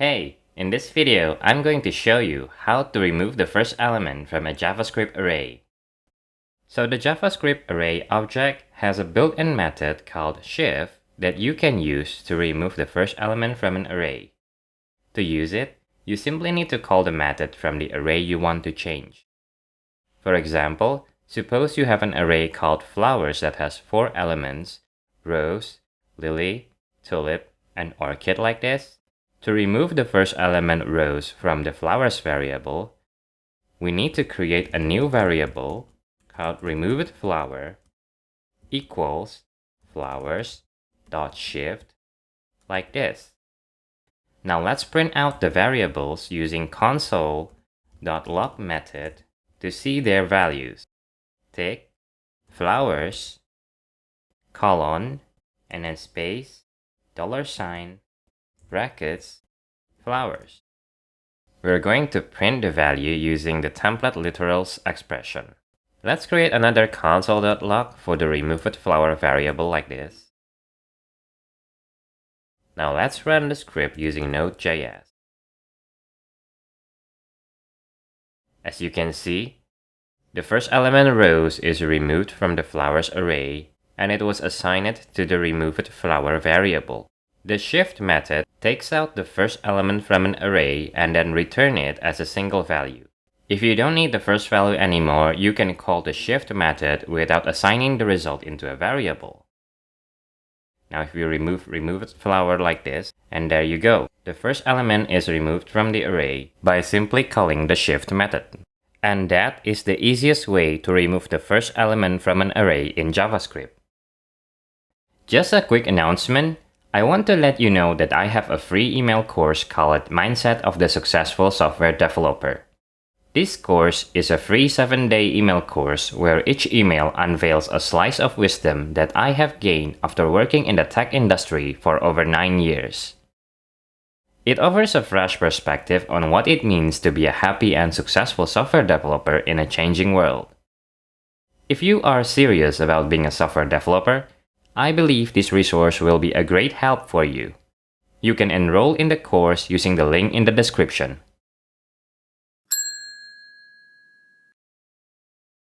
Hey, in this video, I'm going to show you how to remove the first element from a JavaScript array. So the JavaScript array object has a built-in method called shift that you can use to remove the first element from an array. To use it, you simply need to call the method from the array you want to change. For example, suppose you have an array called flowers that has 4 elements, rose, lily, tulip, and orchid like this. To remove the first element rose from the flowers variable, we need to create a new variable called removedFlower equals flowers.shift like this. Now let's print out the variables using console.log method to see their values. Tick, flowers, colon, and then space, $, brackets, flowers. We're going to print the value using the template literals expression. Let's create another console.log for the removedFlower variable like this. Now let's run the script using Node.js. As you can see, the first element rose is removed from the flowers array and it was assigned to the removedFlower variable. The shift method takes out the first element from an array and then return it as a single value. If you don't need the first value anymore, you can call the shift method without assigning the result into a variable. Now if we remove removedFlower like this, and there you go. The first element is removed from the array by simply calling the shift method. And that is the easiest way to remove the first element from an array in JavaScript. Just a quick announcement. I want to let you know that I have a free email course called Mindset of the Successful Software Developer. This course is a free 7-day email course where each email unveils a slice of wisdom that I have gained after working in the tech industry for over 9 years. It offers a fresh perspective on what it means to be a happy and successful software developer in a changing world. If you are serious about being a software developer, I believe this resource will be a great help for you. You can enroll in the course using the link in the description.